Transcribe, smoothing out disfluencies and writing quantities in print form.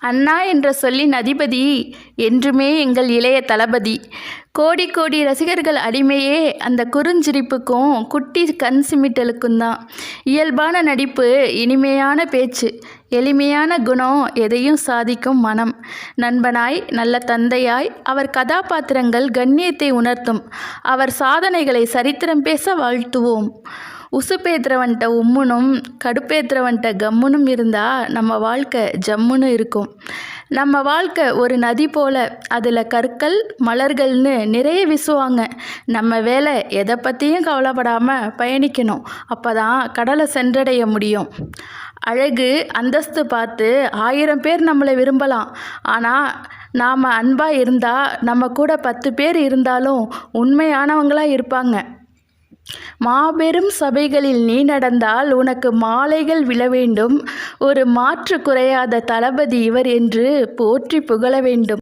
அண்ணா என்ற சொல்லின் அதிபதி என்றுமே எங்கள் இளைய தளபதி. கோடி கோடி ரசிகர்கள் அடிமையே அந்த குறுஞ்சிரிப்புக்கும் குட்டி கண் சிமிட்டலுக்கும் தான். இயல்பான நடிப்பு, இனிமையான பேச்சு, எளிமையான குணம், எதையும் சாதிக்கும் மனம். நண்பனாய், நல்ல தந்தையாய் அவர் கதாபாத்திரங்கள் கண்ணியத்தை உணர்த்தும். அவர் சாதனைகளை சரித்திரம் பேச வாழ்த்துவோம். உசுப்பேத்துறவன்ட்ட உம்முனும் கடுப்பேத்துறவன்ட்ட கம்முனும் இருந்தால் நம்ம வாழ்க்கை ஜம்முன்னு இருக்கும். நம்ம வாழ்க்கை ஒரு நதி போல், அதில் கற்கள் மலர்கள்னு நிறைய வீசுவாங்க. நம்ம வேலை எதை பற்றியும் கவலைப்படாமல் பயணிக்கணும். அப்போ தான் கடலை சென்றடைய முடியும். அழகு அந்தஸ்து பார்த்து 1000 பேர் நம்மளை விரும்பலாம். ஆனால் நாம் அன்பாக இருந்தால் நம்ம கூட 10 பேர் இருந்தாலும் உண்மையானவங்களாக இருப்பாங்க. மாபெரும் சபைகளில் நீ நடந்தால் உனக்கு மாலைகள் விழ வேண்டும். ஒரு மாற்று குறையாத தளபதி இவர் என்று போற்றி புகழ வேண்டும்.